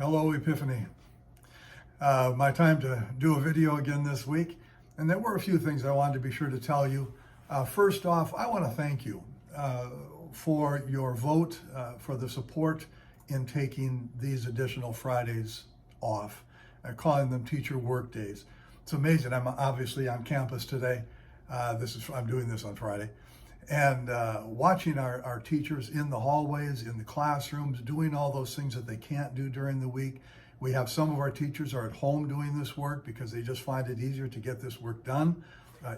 Hello, Epiphany. My time to do a video again this week, and there were a few things I wanted to be sure to tell you. First off, I want to thank you for your vote, for the support in taking these additional Fridays off, calling them teacher work days. It's amazing. I'm obviously on campus today. I'm doing this on Friday. And watching our teachers in the hallways, in the classrooms, doing all those things that they can't do during the week. We have some of our teachers are at home doing this work because they just find it easier to get this work done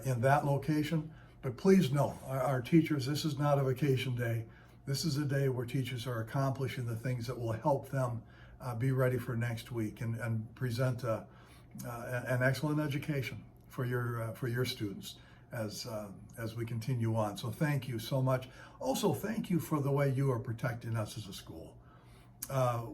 in that location. But please know, our teachers, this is not a vacation day. This is a day where teachers are accomplishing the things that will help them be ready for next week and present an excellent education for your students as we continue on. So thank you so much. Also, thank you for the way you are protecting us as a school.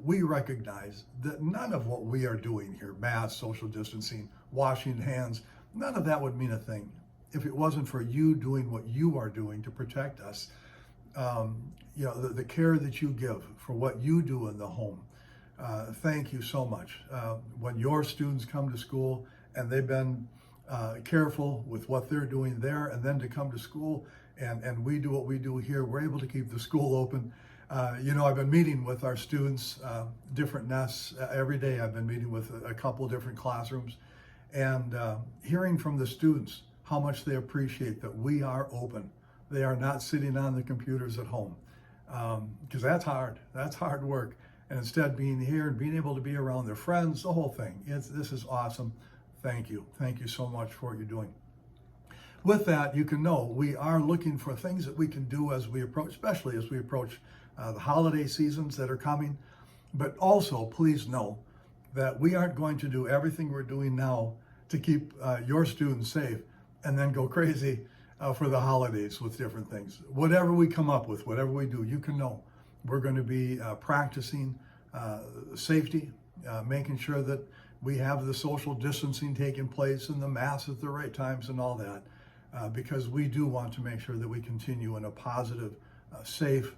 We recognize that none of what we are doing here, masks, social distancing, washing hands, none of that would mean a thing if it wasn't for you doing what you are doing to protect us. The care that you give for what you do in the home. Thank you so much. When your students come to school and they've been careful with what they're doing there, and then to come to school and we do what we do here, we're able to keep the school open. I've been meeting with our students, different nests every day. I've been meeting with a couple of different classrooms and hearing from the students how much they appreciate that we are open. They are not sitting on the computers at home, because that's hard work. And instead being here and being able to be around their friends, the whole thing, this is awesome. Thank you so much for what you're doing. With that, you can know we are looking for things that we can do as we approach, especially as we approach the holiday seasons that are coming. But also, please know that we aren't going to do everything we're doing now to keep your students safe and then go crazy for the holidays with different things. Whatever we come up with, whatever we do, you can know we're going to be practicing safety, making sure that we have the social distancing taking place and the masks at the right times and all that, because we do want to make sure that we continue in a positive, safe,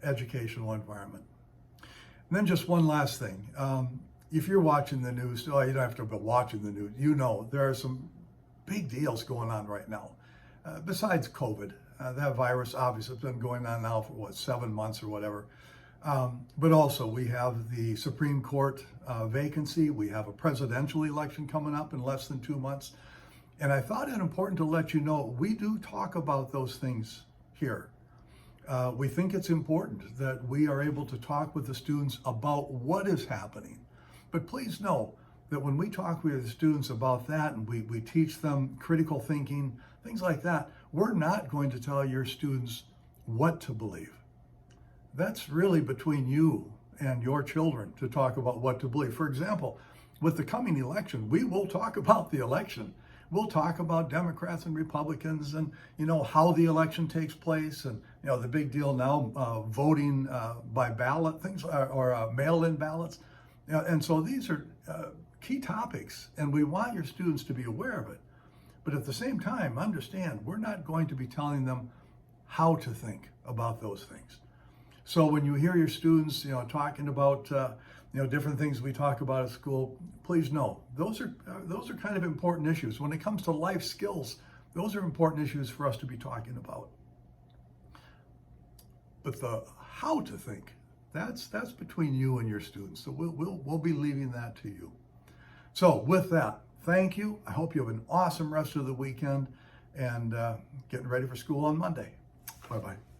educational environment. And then just one last thing. If you're watching the news, you don't have to be watching the news, there are some big deals going on right now. Besides COVID, that virus obviously has been going on now for 7 months or whatever. But also we have the Supreme Court vacancy. We have a presidential election coming up in less than 2 months. And I thought it important to let you know, we do talk about those things here. We think it's important that we are able to talk with the students about what is happening. But please know that when we talk with the students about that and we teach them critical thinking, things like that, we're not going to tell your students what to believe. That's really between you and your children to talk about what to believe. For example, with the coming election, we will talk about the election. We'll talk about Democrats and Republicans and, how the election takes place and, the big deal now, voting by ballot, things or mail-in ballots. And so these are key topics, and we want your students to be aware of it. But at the same time, understand, we're not going to be telling them how to think about those things. So when you hear your students, talking about, different things we talk about at school, please know those are kind of important issues. When it comes to life skills, those are important issues for us to be talking about. But the how to think, that's between you and your students. So we'll be leaving that to you. So with that, thank you. I hope you have an awesome rest of the weekend and getting ready for school on Monday. Bye-bye.